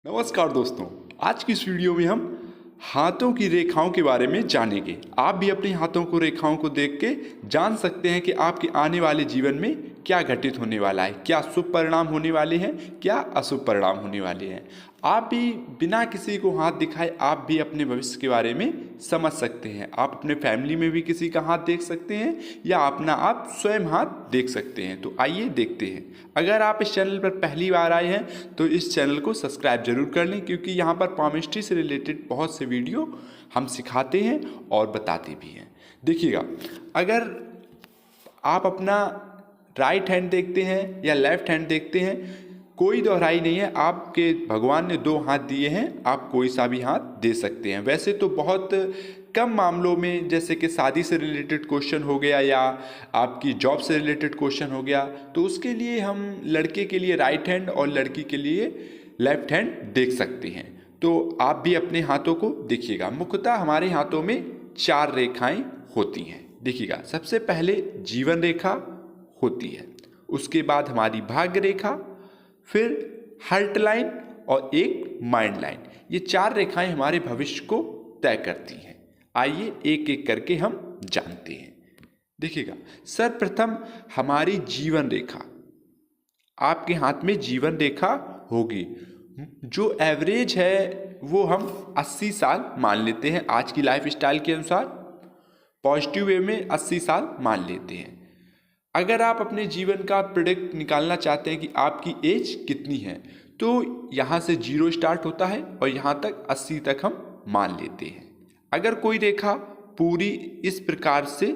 नमस्कार दोस्तों। आज की इस वीडियो में हम हाथों की रेखाओं के बारे में जानेंगे। आप भी अपने हाथों को रेखाओं को देख के जान सकते हैं कि आपके आने वाले जीवन में क्या घटित होने वाला है, क्या शुभ परिणाम होने वाले हैं, क्या अशुभ परिणाम होने वाले हैं। आप भी बिना किसी को हाथ दिखाए आप भी अपने भविष्य के बारे में समझ सकते हैं। आप अपने फैमिली में भी किसी का हाथ देख सकते हैं या अपना आप स्वयं हाथ देख सकते हैं। तो आइए देखते हैं। अगर आप इस चैनल पर पहली बार आए हैं तो इस चैनल को सब्सक्राइब जरूर कर लें, क्योंकि यहाँ पर पामिस्ट्री से रिलेटेड बहुत से वीडियो हम सिखाते हैं और बताते भी हैं। देखिएगा, अगर आप अपना राइट हैंड देखते हैं या लेफ्ट हैंड देखते हैं, कोई दोहराई नहीं है। आपके भगवान ने दो हाथ दिए हैं, आप कोई सा भी हाथ दे सकते हैं। वैसे तो बहुत कम मामलों में, जैसे कि शादी से रिलेटेड क्वेश्चन हो गया या आपकी जॉब से रिलेटेड क्वेश्चन हो गया, तो उसके लिए हम लड़के के लिए राइट हैंड और लड़की के लिए लेफ्ट हैंड देख सकते हैं। तो आप भी अपने हाथों को देखिएगा। मुख्यतः हमारे हाथों में 4 रेखाएं होती हैं। देखिएगा, सबसे पहले जीवन रेखा होती है, उसके बाद हमारी भाग्य रेखा, फिर हार्ट लाइन और एक माइंड लाइन। ये 4 रेखाएं हमारे भविष्य को तय करती हैं। आइए एक एक करके हम जानते हैं। देखिएगा, सर्वप्रथम हमारी जीवन रेखा। आपके हाथ में जीवन रेखा होगी, जो एवरेज है वो हम 80 साल मान लेते हैं। आज की लाइफ स्टाइल के अनुसार पॉजिटिव वे में 80 साल मान लेते हैं। अगर आप अपने जीवन का प्रेडिक्ट निकालना चाहते हैं कि आपकी एज कितनी है, तो यहाँ से 0 स्टार्ट होता है और यहाँ तक 80 तक हम मान लेते हैं। अगर कोई रेखा पूरी इस प्रकार से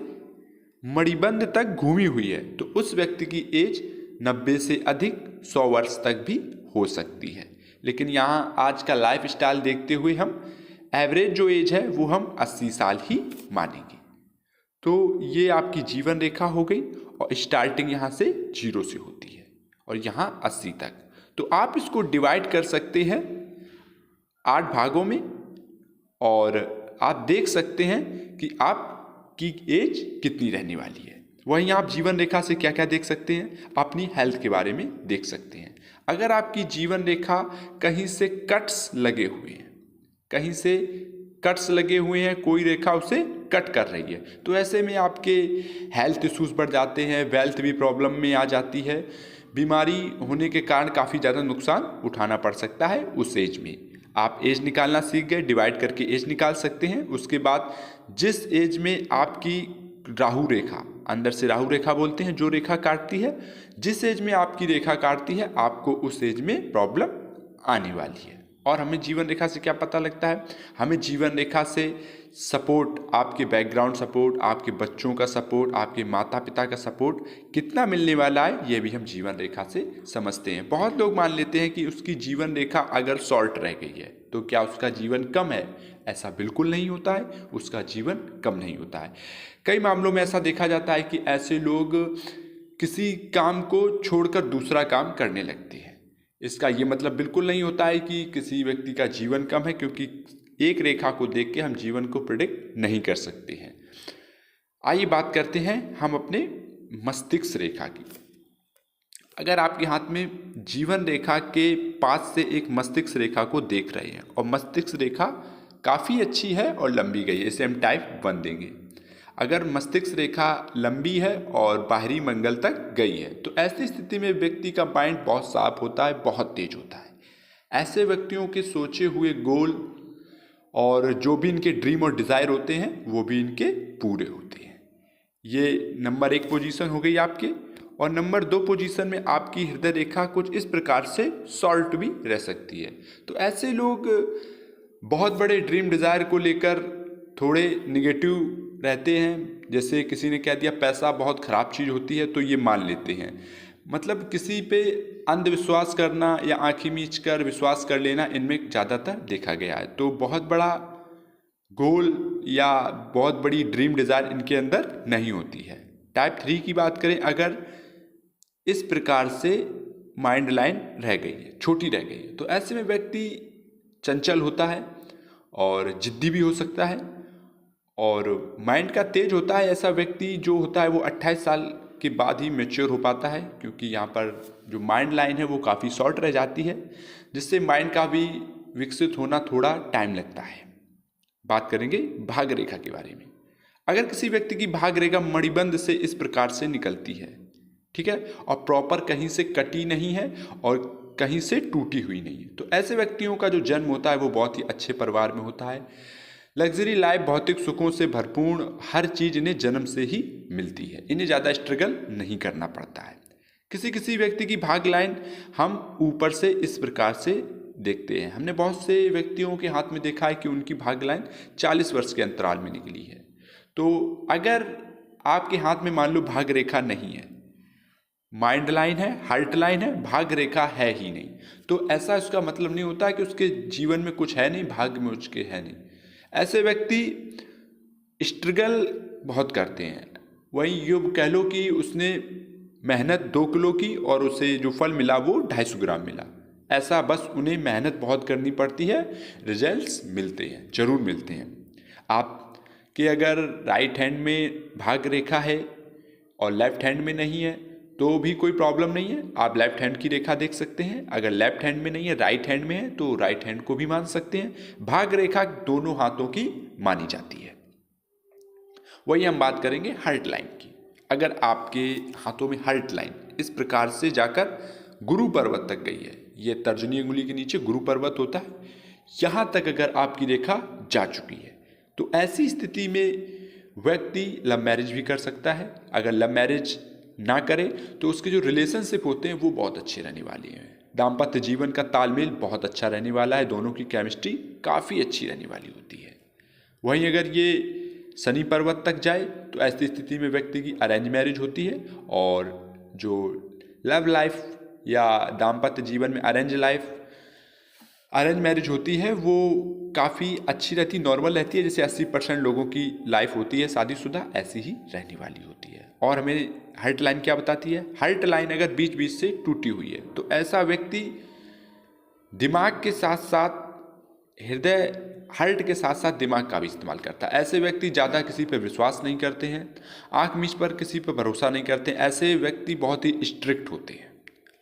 मणिबंध तक घूमी हुई है तो उस व्यक्ति की एज 90 से अधिक 100 वर्ष तक भी हो सकती है। लेकिन यहाँ आज का लाइफ स्टाइल देखते हुए हम एवरेज जो एज है वो हम 80 साल ही मानेंगे। तो ये आपकी जीवन रेखा हो गई और स्टार्टिंग यहाँ से 0 से होती है और यहाँ 80 तक। तो आप इसको डिवाइड कर सकते हैं 8 भागों में और आप देख सकते हैं कि आपकी एज कितनी रहने वाली है। वहीं आप जीवन रेखा से क्या क्या देख सकते हैं, अपनी हेल्थ के बारे में देख सकते हैं। अगर आपकी जीवन रेखा कहीं से कट्स लगे हुए हैं, कहीं से कट्स लगे हुए हैं, कोई रेखा उसे कट कर रही है, तो ऐसे में आपके हेल्थ इश्यूज बढ़ जाते हैं, वेल्थ भी प्रॉब्लम में आ जाती है। बीमारी होने के कारण काफ़ी ज़्यादा नुकसान उठाना पड़ सकता है उस एज में। आप एज निकालना सीख गए, डिवाइड करके एज निकाल सकते हैं। उसके बाद जिस एज में आपकी राहु रेखा, अंदर से राहु रेखा बोलते हैं जो रेखा काटती है, जिस एज में आपकी रेखा काटती है आपको उस एज में प्रॉब्लम आने वाली है। और हमें जीवन रेखा से क्या पता लगता है, हमें जीवन रेखा से सपोर्ट, आपके बैकग्राउंड सपोर्ट, आपके बच्चों का सपोर्ट, आपके माता पिता का सपोर्ट कितना मिलने वाला है, ये भी हम जीवन रेखा से समझते हैं। बहुत लोग मान लेते हैं कि उसकी जीवन रेखा अगर शॉर्ट रह गई है तो क्या उसका जीवन कम है। ऐसा बिल्कुल नहीं होता है, उसका जीवन कम नहीं होता है। कई मामलों में ऐसा देखा जाता है कि ऐसे लोग किसी काम को छोड़कर दूसरा काम करने लगते हैं। इसका ये मतलब बिल्कुल नहीं होता है कि किसी व्यक्ति का जीवन कम है, क्योंकि एक रेखा को देख के हम जीवन को प्रेडिक्ट नहीं कर सकते हैं। आइए बात करते हैं हम अपने मस्तिष्क रेखा की। अगर आपके हाथ में जीवन रेखा के पास से एक मस्तिष्क रेखा को देख रहे हैं और मस्तिष्क रेखा काफ़ी अच्छी है और लंबी गई है, इसे हम टाइप 1 देंगे। अगर मस्तिष्क रेखा लंबी है और बाहरी मंगल तक गई है तो ऐसी स्थिति में व्यक्ति का माइंड बहुत साफ होता है, बहुत तेज होता है। ऐसे व्यक्तियों के सोचे हुए गोल और जो भी इनके ड्रीम और डिज़ायर होते हैं वो भी इनके पूरे होते हैं। ये नंबर 1 पोजीशन हो गई आपके। और नंबर 2 पोजीशन में आपकी हृदय रेखा कुछ इस प्रकार से शॉर्ट भी रह सकती है। तो ऐसे लोग बहुत बड़े ड्रीम डिज़ायर को लेकर थोड़े निगेटिव रहते हैं। जैसे किसी ने कह दिया पैसा बहुत ख़राब चीज़ होती है तो ये मान लेते हैं। मतलब किसी पे अंधविश्वास करना या आँखें मीच कर विश्वास कर लेना, इनमें ज़्यादातर देखा गया है। तो बहुत बड़ा गोल या बहुत बड़ी ड्रीम डिज़ायर इनके अंदर नहीं होती है। टाइप 3 की बात करें, अगर इस प्रकार से माइंड लाइन रह गई है, छोटी रह गई है, तो ऐसे में व्यक्ति चंचल होता है और जिद्दी भी हो सकता है और माइंड का तेज होता है। ऐसा व्यक्ति जो होता है वो 28 साल के बाद ही मैच्योर हो पाता है, क्योंकि यहाँ पर जो माइंड लाइन है वो काफ़ी शॉर्ट रह जाती है। जिससे माइंड का भी विकसित होना थोड़ा टाइम लगता है। बात करेंगे भाग रेखा के बारे में। अगर किसी व्यक्ति की भाग रेखा मणिबंध से इस प्रकार से निकलती है, ठीक है, और प्रॉपर कहीं से कटी नहीं है और कहीं से टूटी हुई नहीं है, तो ऐसे व्यक्तियों का जो जन्म होता है वो बहुत ही अच्छे परिवार में होता है। लग्जरी लाइफ, भौतिक सुखों से भरपूर हर चीज इन्हें जन्म से ही मिलती है, इन्हें ज़्यादा स्ट्रगल नहीं करना पड़ता है। किसी किसी व्यक्ति की भाग लाइन हम ऊपर से इस प्रकार से देखते हैं। हमने बहुत से व्यक्तियों के हाथ में देखा है कि उनकी भाग लाइन 40 वर्ष के अंतराल में निकली है। तो अगर आपके हाथ में मान लो भाग रेखा नहीं है, माइंड लाइन है, हार्ट लाइन है, भाग रेखा है ही नहीं, तो ऐसा उसका मतलब नहीं होता कि उसके जीवन में कुछ है नहीं, भाग्य में उसके है नहीं। ऐसे व्यक्ति स्ट्रगल बहुत करते हैं। वहीं यूँ कह लो कि उसने मेहनत 2 किलो की और उसे जो फल मिला वो 250 ग्राम मिला। ऐसा बस उन्हें मेहनत बहुत करनी पड़ती है, रिजल्ट्स मिलते हैं, जरूर मिलते हैं। आपके अगर राइट हैंड में भाग रेखा है और लेफ्ट हैंड में नहीं है तो भी कोई प्रॉब्लम नहीं है, आप लेफ्ट हैंड की रेखा देख सकते हैं। अगर लेफ्ट हैंड में नहीं है, राइट हैंड में है, तो राइट हैंड को भी मान सकते हैं। भाग रेखा दोनों हाथों की मानी जाती है। वही हम बात करेंगे हार्ट लाइन की। अगर आपके हाथों में हार्ट लाइन इस प्रकार से जाकर गुरु पर्वत तक गई है, ये तर्जनी अंगुली के नीचे गुरु पर्वत होता है, यहाँ तक अगर आपकी रेखा जा चुकी है तो ऐसी स्थिति में व्यक्ति लव मैरिज भी कर सकता है। अगर लव मैरिज ना करे तो उसके जो रिलेशनशिप होते हैं वो बहुत अच्छे रहने वाले हैं। दाम्पत्य जीवन का तालमेल बहुत अच्छा रहने वाला है, दोनों की केमिस्ट्री काफ़ी अच्छी रहने वाली होती है। वहीं अगर ये शनि पर्वत तक जाए तो ऐसी स्थिति में व्यक्ति की अरेंज मैरिज होती है और जो लव लाइफ या दाम्पत्य जीवन में अरेंज मैरिज होती है वो काफ़ी अच्छी रहती, नॉर्मल रहती है। जैसे 80% लोगों की लाइफ होती है शादीशुदा, ऐसी ही रहने वाली होती है। और हमें हार्ट लाइन क्या बताती है? हार्ट लाइन अगर बीच बीच से टूटी हुई है तो ऐसा व्यक्ति दिमाग के साथ साथ हृदय, हार्ट के साथ साथ दिमाग का भी इस्तेमाल करता है। ऐसे व्यक्ति ज़्यादा किसी पर विश्वास नहीं करते हैं, आँख मीच पर किसी पर भरोसा नहीं करते। ऐसे व्यक्ति बहुत ही स्ट्रिक्ट होते हैं।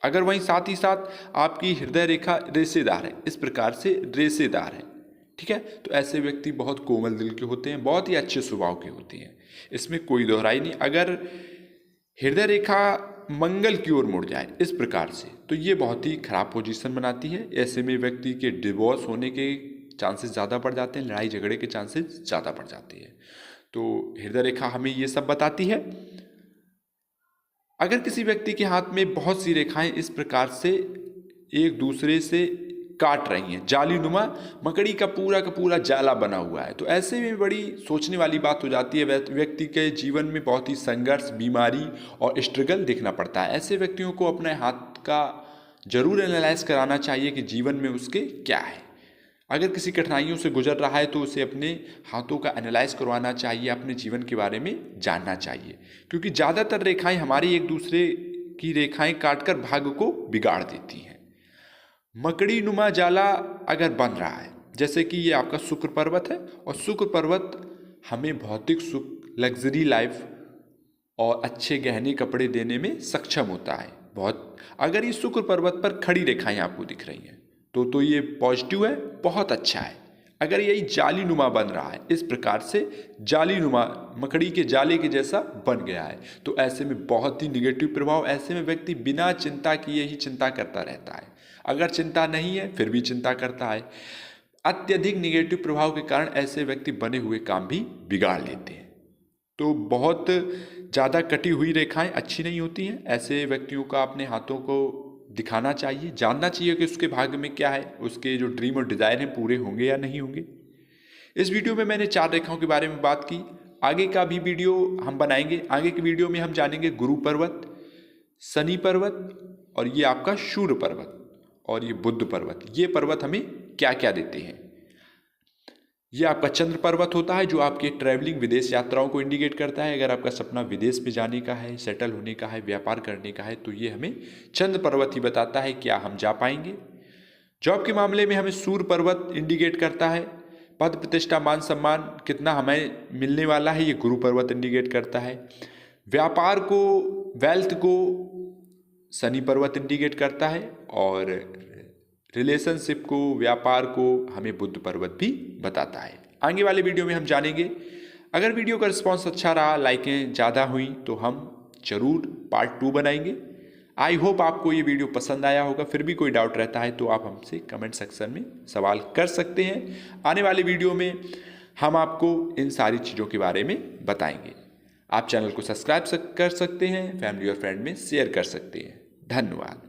अगर वहीं साथ ही साथ आपकी हृदय रेखा रेशेदार है, इस प्रकार से रेशेदार है, ठीक है, तो ऐसे व्यक्ति बहुत कोमल दिल के होते हैं, बहुत ही अच्छे स्वभाव के होते हैं, इसमें कोई दोहराई नहीं। अगर हृदय रेखा मंगल की ओर मुड़ जाए इस प्रकार से तो ये बहुत ही खराब पोजीशन बनाती है। ऐसे में व्यक्ति के डिवोर्स होने के चांसेस ज़्यादा बढ़ जाते हैं, लड़ाई झगड़े के चांसेस ज़्यादा बढ़ जाते हैं। तो हृदय रेखा हमें ये सब बताती है। अगर किसी व्यक्ति के हाथ में बहुत सी रेखाएं इस प्रकार से एक दूसरे से काट रही हैं, जाली नुमा मकड़ी का पूरा जाला बना हुआ है, तो ऐसे में बड़ी सोचने वाली बात हो जाती है। व्यक्ति के जीवन में बहुत ही संघर्ष, बीमारी और स्ट्रगल देखना पड़ता है। ऐसे व्यक्तियों को अपने हाथ का जरूर एनालाइज कराना चाहिए कि जीवन में उसके क्या है। अगर किसी कठिनाइयों से गुजर रहा है तो उसे अपने हाथों का एनालाइज करवाना चाहिए, अपने जीवन के बारे में जानना चाहिए, क्योंकि ज़्यादातर रेखाएं हमारी एक दूसरे की रेखाएं काटकर भाग्य को बिगाड़ देती हैं। मकड़ी नुमा जाला अगर बन रहा है, जैसे कि ये आपका शुक्र पर्वत है और शुक्र पर्वत हमें भौतिक सुख, लग्जरी लाइफ और अच्छे गहने कपड़े देने में सक्षम होता है बहुत। अगर ये शुक्र पर्वत पर खड़ी रेखाएं आपको दिख रही हैं तो ये पॉजिटिव है, बहुत अच्छा है। अगर यही जाली नुमा बन रहा है, इस प्रकार से जाली नुमा मकड़ी के जाले के जैसा बन गया है, तो ऐसे में बहुत ही निगेटिव प्रभाव। ऐसे में व्यक्ति बिना चिंता किए ही चिंता करता रहता है, अगर चिंता नहीं है फिर भी चिंता करता है। अत्यधिक निगेटिव प्रभाव के कारण ऐसे व्यक्ति बने हुए काम भी बिगाड़ लेते हैं। तो बहुत ज़्यादा कटी हुई रेखाएं अच्छी नहीं होती हैं। ऐसे व्यक्तियों का अपने हाथों को दिखाना चाहिए, जानना चाहिए कि उसके भाग्य में क्या है, उसके जो ड्रीम और डिज़ायर हैं पूरे होंगे या नहीं होंगे। इस वीडियो में मैंने 4 रेखाओं के बारे में बात की। आगे का भी वीडियो हम बनाएंगे। आगे की वीडियो में हम जानेंगे गुरु पर्वत, शनि पर्वत और ये आपका सूर्य पर्वत और ये बुध पर्वत। ये पर्वत हमें क्या क्या देते हैं। ये आपका चंद्र पर्वत होता है जो आपके ट्रैवलिंग, विदेश यात्राओं को इंडिकेट करता है। अगर आपका सपना विदेश में जाने का है, सेटल होने का है, व्यापार करने का है, तो ये हमें चंद्र पर्वत ही बताता है क्या हम जा पाएंगे। जॉब के मामले में हमें सूर्य पर्वत इंडिकेट करता है। पद प्रतिष्ठा, मान सम्मान कितना हमें मिलने वाला है, ये गुरु पर्वत इंडिकेट करता है। व्यापार को, वेल्थ को शनि पर्वत इंडिकेट करता है और रिलेशनशिप को, व्यापार को हमें बुद्ध पर्वत भी बताता है। आगे वाले वीडियो में हम जानेंगे। अगर वीडियो का रिस्पॉन्स अच्छा रहा, लाइकें ज़्यादा हुई तो हम ज़रूर पार्ट 2 बनाएंगे। आई होप आपको ये वीडियो पसंद आया होगा। फिर भी कोई डाउट रहता है तो आप हमसे कमेंट सेक्शन में सवाल कर सकते हैं। आने वाले वीडियो में हम आपको इन सारी चीज़ों के बारे में बताएंगे। आप चैनल को सब्सक्राइब कर सकते हैं, फैमिली और फ्रेंड में शेयर कर सकते हैं। धन्यवाद।